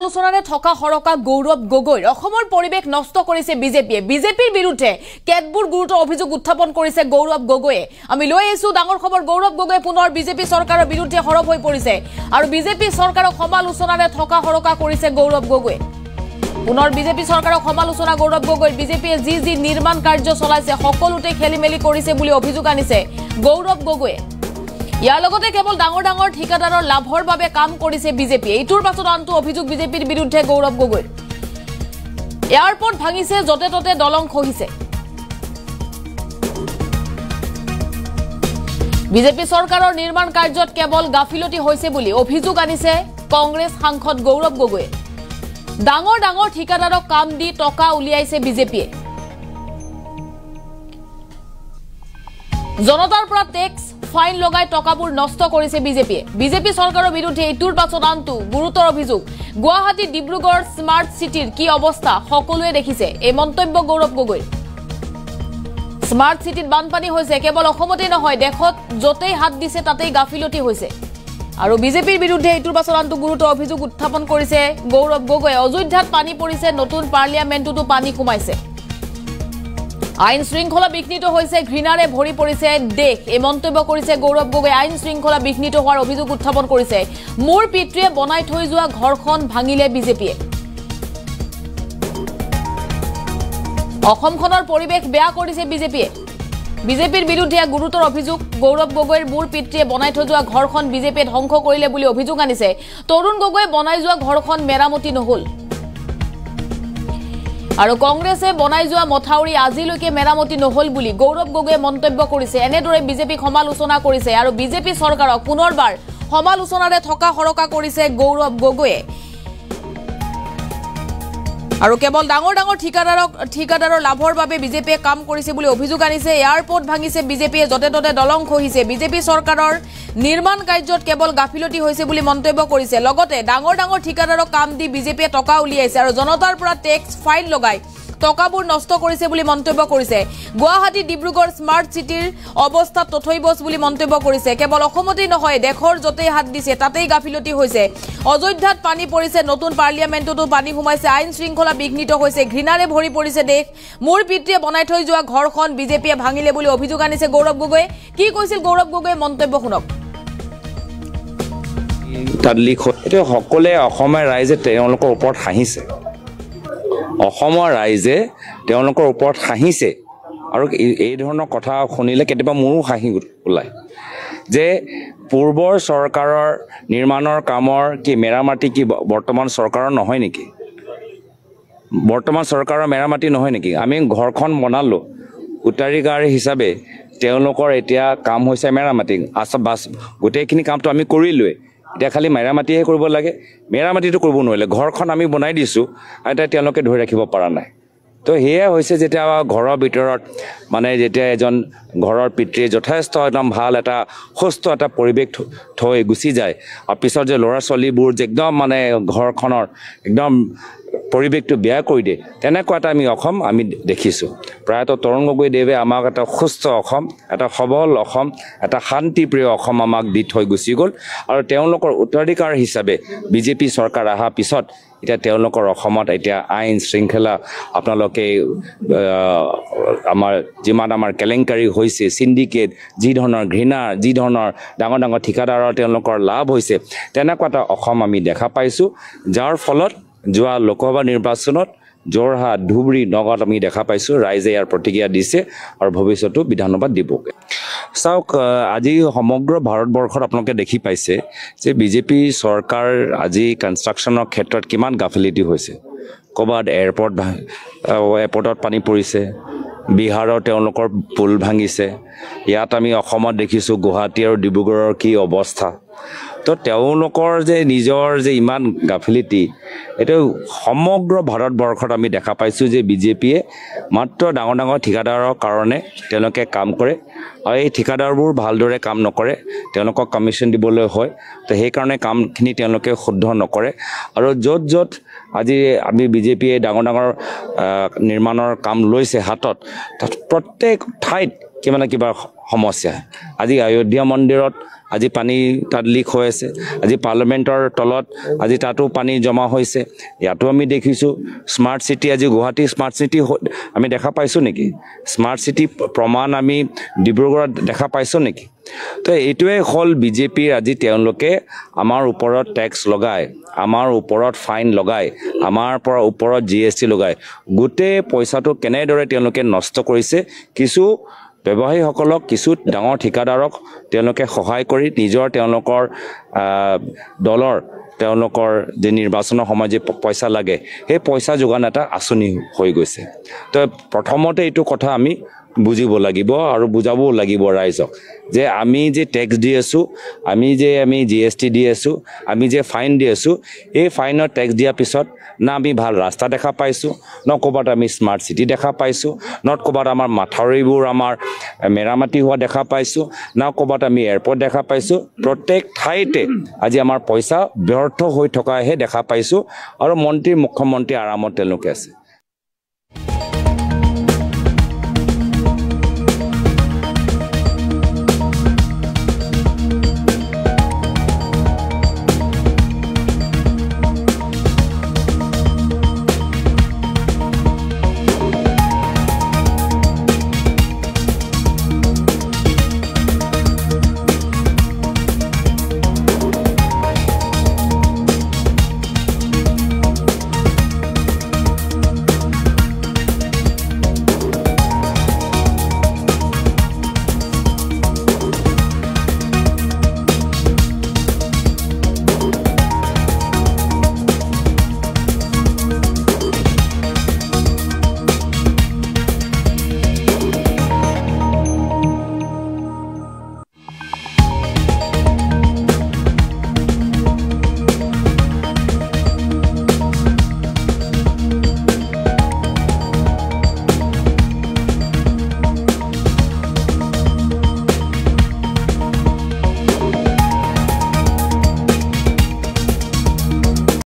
আলোচনাৰে থকা হৰকা গৌৰৱ গগৈৰ অসমৰ পৰিবেশ নষ্ট কৰিছে বিজেপিয়ে বিজেপিৰ বিৰুদ্ধে কেতবোৰ গুৰুতৰ অভিযোগ উত্থাপন কৰিছে গৌৰৱ গগৈয়ে আমি লৈ আছো ডাঙৰ খবৰ গৌৰৱ গগৈ পুনৰ বিজেপি চৰকাৰৰ বিৰুদ্ধে হৰপ হৈ পৰিছে আৰু বিজেপি চৰকাৰক সমালোচনাৰে থকা হৰকা কৰিছে গৌৰৱ গগৈ পুনৰ বিজেপি চৰকাৰক সমালোচনা গৌৰৱ গগৈ বিজেপিয়ে যি নিৰ্মাণ কাৰ্য চলাইছে সকলোতে খেলিমেলি কৰিছে বুলি অভিযোগ আনিছে গৌৰৱ গগৈয়ে ইয়াৰ লগতে কেৱল ডাঙৰ ঠিকাদাৰৰ লাভৰ বাবে কাম কৰিছে বিজেপি এইটোৰ পাছত আনটো অভিযোগ বিজেপিৰ বিৰুদ্ধে গৌৰৱ গগৈ এয়াৰপোৰ্ট ভাঙিছে যতে ততে দলং খহিছে বিজেপি চৰকাৰৰ নিৰ্মাণ কাৰ্যত কেৱল গাফিলতি হৈছে বুলি অভিযোগ আনিছে কংগ্ৰেছ সাংসদ গৌৰৱ গগৈ ডাঙৰ ঠিকাদাৰক কাম দি টকা উলিয়াইছে বিজেপিয়ে জনতাৰ পৰা টেক্স ফাইন লগাই টকাবোৰ নষ্ট কৰিছে বিজেপি চৰকাৰৰ বিৰুদ্ধে এইটোৰ পাছত আনটো গুৰুতৰ অভিযোগ গুৱাহাটী ডিব্ৰুগড় স্মাৰ্ট সিটিৰ কি অৱস্থা সকলোৱে দেখিছে এই মন্তব্য গৌৰৱ গগৈ স্মাৰ্ট সিটিত বানপানী হৈছে কেৱল অসমতে নহয় দেশত যতেই হাত দিছে তাতেই গাফিলতি হৈছে আৰু বিজেপিৰ বিৰুদ্ধে এইটোৰ পাছত আনটো গুৰুতৰ অভিযোগ উত্থাপন কৰিছে গৌৰৱ গগৈ অযোধ্যাত পানী পৰিছে নতুন পাৰ্লিয়ামেণ্টতো পানী সোমাইছে আইন শৃংখলা বিঘ্নিত হৈছে ঘৃণাৰে ভৰি পৰিছে দেশ এই মন্তব্য কৰিছে গৌৰৱ গগৈ আইন শৃংখলা বিঘ্নিত হোৱাৰ অভিযোগ উত্থাপন কৰিছে মোৰ পিতৃয়ে বনাই থৈ যোৱা ঘৰখন ভাঙিলে বিজেপিয়ে অসমখনৰ পৰিবেশ বেয়া কৰিছে বিজেপিৰ বিৰুদ্ধে গুৰুতৰ অভিযোগ গৌৰৱ গগৈৰ মোৰ পিতৃয়ে বনাই থৈ যোৱা ঘৰখন বিজেপিয়ে ধ্বংস কৰিলে বুলি অভিযোগ আনিছে তৰুণ গগৈয়ে বনাই যোৱা ঘৰখন মেৰামতি নহল আৰু কংগ্ৰেছে বনাই যোৱা মথাউৰি আজিলৈকে মেৰামতি নহল বুলি গৌৰৱ গগৈয়ে মন্তব্য কৰিছে এনেদৰে বিজেপিক সমালোচনা কৰিছে আৰু বিজেপি চৰকাৰক পুনৰবাৰ সমালোচনাৰে থকা হৰকা কৰিছে গৌৰৱ গগৈয়ে আৰু কেৱল ডাঙৰ ঠিকাদাৰৰ লাভৰ বাবে বিজেপিয়ে কাম কৰিছে বুলি অভিযোগ আনিছে এয়াৰপোৰ্ট ভাঙিছে বিজেপিয়ে যতে ততে দলং খহিছে বিজেপি চৰকাৰৰ নিৰ্মাণ কাৰ্যত কেৱল গাফিলতি হৈছে বুলি মন্তব্য কৰিছে লগতে ডাঙৰ ঠিকাদাৰক কাম দি বিজেপিয়ে টকা উলিয়াইছে আৰু জনতাৰ পৰা টেক্স ফাইন লগাই টকাবোৰ নষ্ট কৰিছে বুলি মন্তব্য কৰিছে গুৱাহাটী ডিব্ৰুগড় স্মাৰ্ট সিটিৰ অৱস্থা তথৈবচ বুলি মন্তব্য কৰিছে কেৱল অসমতেই নহয় দেশৰ যতেই হাত দিছে তাতেই গাফিলতি হৈছে অযোধ্যাত পানী পৰিছে নতুন পাৰ্লিয়ামেণ্টতো পানী সোমাইছে আইন শৃংখলা বিঘ্নিত হৈছে ঘৃণাৰে ভৰি পৰিছে দেশ মোৰ পিতৃয়ে বনাই থৈ যোৱা ঘৰখন বিজেপিয়ে ভাঙিলে বুলি অভিযোগ আনিছে গৌৰৱ গগৈ কি কৈছিল গৌৰৱ গগৈয়ে মন্তব্য শুনক সকলোৱে অসমৰ ৰাইজে তেওঁলোকৰ ওপৰত হাঁহিছে অসমৰ ৰাইজে তেওঁলোকৰ ওপৰত হাঁহিছে আৰু এই ধৰণৰ কথা শুনিলে কেতিয়াবা মোৰো হাঁহি ওলায় যে পূৰ্বৰ চৰকাৰৰ নিৰ্মাণৰ কামৰ কি মেৰামতি কি বৰ্তমান চৰকাৰৰ নহয় নেকি বৰ্তমান চৰকাৰৰ মেৰামতি নহয় নেকি আমি ঘৰখন বনালোঁ উত্তৰাধিকাৰ হিচাপে তেওঁলোকৰ এতিয়া কাম হৈছে মেৰামতি বাছ গোটেইখিনি কামটো আমি কৰিলোৱে এতিয়া খালি মেৰামতিহে কৰিব লাগে মেৰামতিটো কৰিব নোৱাৰিলে ঘৰখন আমি বনাই দিছোঁ এতিয়া তেওঁলোকে ধৰি ৰাখিব পৰা নাই তো সেয়া হৈছে যেতিয়া ঘৰৰ ভিতৰত মানে যেতিয়া এজন ঘৰৰ পিতৃয়ে যথেষ্ট একদম ভাল এটা সুস্থ এটা পৰিৱেশ থৈ গুচি যায় আৰু পিছত যে ল'ৰা ছোৱালীবোৰ যে একদম মানে ঘৰখনৰ একদম পৰিৱেশটো বেয়া কৰি দিয়ে তেনেকুৱা এটা আমি দেখিছোঁ প্ৰায়তঃ তৰুণ গগৈদেৱে আমাক এটা সুস্থ অসম এটা সবল অসম এটা শান্তিপ্ৰিয় অসম আমাক দি থৈ গুচি গ'ল আৰু তেওঁলোকৰ উত্তৰাধিকাৰ হিচাপে বিজেপি চৰকাৰ অহাৰ পিছত এতিয়া তেওঁলোকৰ অসমত এতিয়া আইন শৃংখলা আপোনালোকে যিমান আমাৰ কেলেংকাৰী হৈছে চিণ্ডিকেট যি ধৰণৰ ঘৃণা যি ধৰণৰ ডাঙৰ ঠিকাদাৰৰ তেওঁলোকৰ লাভ হৈছে তেনেকুৱা এটা অসম আমি দেখা পাইছোঁ যাৰ ফলত যোৱা লোকসভা নিৰ্বাচনত যোৰহাট ধুবুৰী নগাঁৱত আমি দেখা পাইছোঁ ৰাইজে ইয়াৰ প্ৰতিক্ৰিয়া দিছে আৰু ভৱিষ্যতো বিধানসভাত দিবগৈ চাওক আজি সমগ্ৰ ভাৰতবৰ্ষত আপোনালোকে দেখি পাইছে যে বিজেপি চৰকাৰ আজি কনষ্ট্ৰাকশ্যনৰ ক্ষেত্ৰত কিমান গাফিলতি হৈছে ক'ৰবাত এয়াৰপৰ্টত পানী পৰিছে বিহাৰৰ তেওঁলোকৰ পুল ভাঙিছে ইয়াত আমি অসমত দেখিছোঁ গুৱাহাটী আৰু ডিব্ৰুগড়ৰ কি অৱস্থা তো তেওঁলোকৰ যে নিজৰ যে ইমান গাফিলতি এইটো সমগ্ৰ ভাৰতবৰ্ষত আমি দেখা পাইছোঁ যে বিজেপিয়ে মাত্ৰ ডাঙৰ ঠিকাদাৰৰ কাৰণে তেওঁলোকে কাম কৰে আৰু এই ঠিকাদাৰবোৰ ভালদৰে কাম নকৰে তেওঁলোকক কমিশ্যন দিবলৈ হয় তো সেইকাৰণে কামখিনি তেওঁলোকে শুদ্ধ নকৰে আৰু য'ত আজি আমি বিজেপিয়ে ডাঙৰ নিৰ্মাণৰ কাম লৈছে হাতত তাত প্ৰত্যেক ঠাইত কিবা সমস্যা আজি অযোধ্যা মন্দিৰত আজি পানী তাত লিক হৈ আছে আজি পাৰ্লামেণ্টৰ তলত আজি তাতো পানী জমা হৈছে ইয়াতো আমি দেখিছোঁ স্মাৰ্ট চিটি আজি গুৱাহাটী স্মাৰ্ট চিটি আমি দেখা পাইছোঁ নেকি স্মাৰ্ট চিটি প্ৰমাণ আমি ডিব্ৰুগড়ত দেখা পাইছোঁ নেকি তো এইটোৱে হ'ল বিজেপিৰ আজি তেওঁলোকে আমাৰ ওপৰত টেক্স লগায় আমাৰ ওপৰত ফাইন লগায় আমাৰ ওপৰত GST লগায় গোটেই পইচাটো কেনেদৰে তেওঁলোকে নষ্ট কৰিছে কিছু ব্যৱসায়ীসকলক কিছু ডাঙৰ ঠিকাদাৰক তেওঁলোকে সহায় কৰি নিজৰ তেওঁলোকৰ দলৰ তেওঁলোকৰ যে নিৰ্বাচনৰ সময় যে পইচা লাগে সেই পইচা যোগান এটা আঁচনি হৈ গৈছে তো প্ৰথমতে এইটো কথা আমি বুজিব লাগিব আৰু বুজাবও লাগিব ৰাইজক যে আমি যে টেক্স দি আছোঁ আমি GST দি আছোঁ আমি যে ফাইন দি আছোঁ এই ফাইনৰ টেক্স দিয়াৰ পিছত না আমি ভাল ৰাস্তা দেখা পাইছোঁ ন ক'ৰবাত আমি স্মাৰ্ট চিটি দেখা পাইছোঁ নত ক'ৰবাত আমাৰ মাথাউৰিবোৰ আমাৰ মেৰামতি হোৱা দেখা পাইছোঁ না ক'ৰবাত আমি এয়াৰপৰ্ট দেখা পাইছোঁ প্ৰত্যেক ঠাইতে আজি আমাৰ পইচা ব্যৰ্থ হৈ থকাহে দেখা পাইছোঁ আৰু মুখ্যমন্ত্ৰী আৰামত তেওঁলোকে আছে